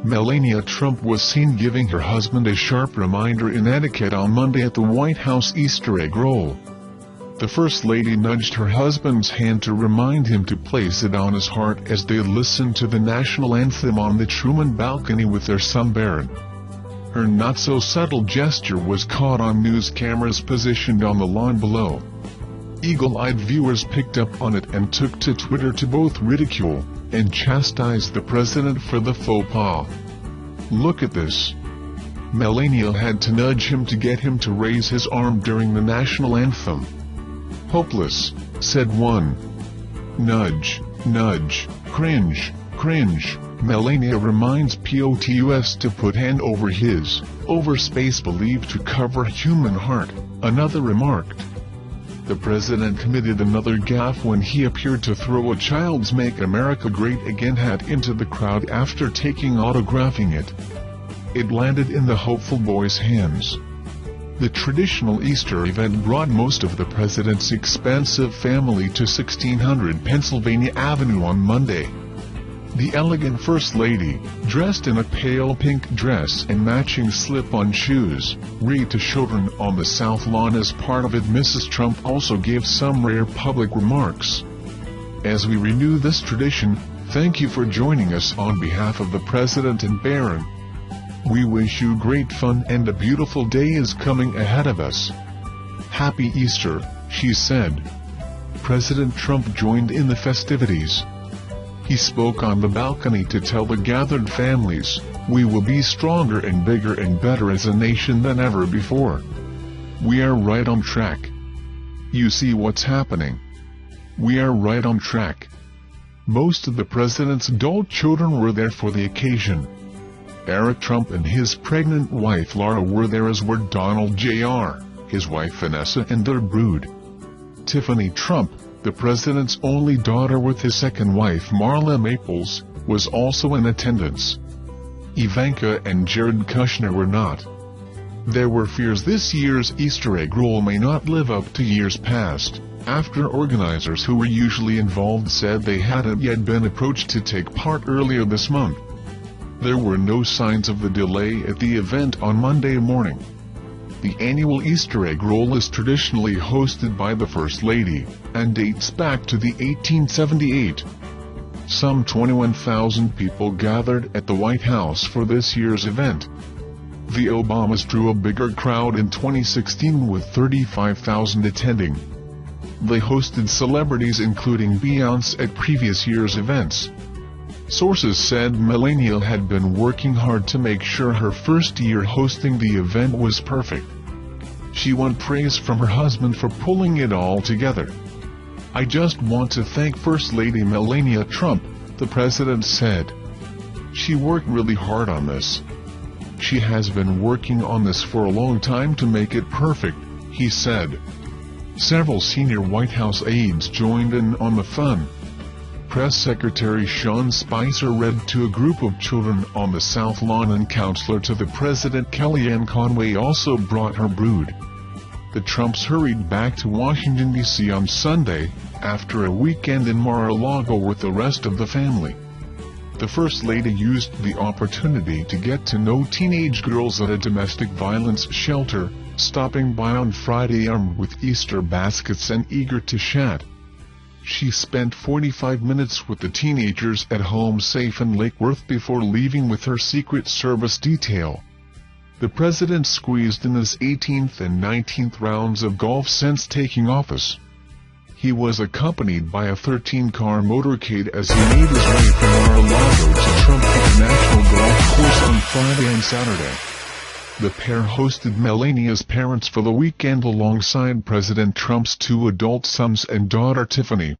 Melania Trump was seen giving her husband a sharp reminder in etiquette on Monday at the White House Easter egg roll. The First Lady nudged her husband's hand to remind him to place it on his heart as they listened to the National Anthem on the Truman Balcony with their son Barron. Her not-so-subtle gesture was caught on news cameras positioned on the lawn below. Eagle-eyed viewers picked up on it and took to Twitter to both ridicule and chastise the president for the faux pas. "Look at this. Melania had to nudge him to get him to raise his arm during the national anthem. Hopeless," said one. "Nudge, nudge, cringe, cringe." Melania reminds POTUS to put hand over his, over space believed to cover human heart, another remarked. The president committed another gaffe when he appeared to throw a child's "Make America Great Again" hat into the crowd after autographing it. It landed in the hopeful boy's hands. The traditional Easter event brought most of the president's expensive family to 1600 Pennsylvania Avenue on Monday. The elegant First Lady, dressed in a pale pink dress and matching slip-on shoes, read to children on the South Lawn. As part of it, Mrs. Trump also gave some rare public remarks. "As we renew this tradition, thank you for joining us on behalf of the President and Barron. We wish you great fun, and a beautiful day is coming ahead of us. Happy Easter," she said. President Trump joined in the festivities. He spoke on the balcony to tell the gathered families, "We will be stronger and bigger and better as a nation than ever before. We are right on track. You see what's happening. We are right on track." Most of the president's adult children were there for the occasion. Eric Trump and his pregnant wife Laura were there, as were Donald Jr., his wife Vanessa, and their brood. Tiffany Trump, the president's only daughter with his second wife Marla Maples, was also in attendance. Ivanka and Jared Kushner were not. There were fears this year's Easter egg roll may not live up to years past, after organizers who were usually involved said they hadn't yet been approached to take part earlier this month. There were no signs of the delay at the event on Monday morning. The annual Easter egg roll is traditionally hosted by the First Lady, and dates back to the 1878. Some 21,000 people gathered at the White House for this year's event. The Obamas drew a bigger crowd in 2016 with 35,000 attending. They hosted celebrities including Beyoncé at previous year's events. Sources said Melania had been working hard to make sure her first year hosting the event was perfect. She won praise from her husband for pulling it all together. "I just want to thank First Lady Melania Trump," the president said. "She worked really hard on this. She has been working on this for a long time to make it perfect," he said. Several senior White House aides joined in on the fun. Press Secretary Sean Spicer read to a group of children on the South Lawn, and counselor to the president Kellyanne Conway also brought her brood. The Trumps hurried back to Washington, D.C. on Sunday, after a weekend in Mar-a-Lago with the rest of the family. The First Lady used the opportunity to get to know teenage girls at a domestic violence shelter, stopping by on Friday armed with Easter baskets and eager to chat. She spent 45 minutes with the teenagers at home safe in Lake Worth before leaving with her Secret Service detail. The president squeezed in his 18th and 19th rounds of golf since taking office. He was accompanied by a 13-car motorcade as he made his way from Mar-a-Lago to Trump International Golf Course on Friday and Saturday. The pair hosted Melania's parents for the weekend alongside President Trump's two adult sons and daughter Tiffany.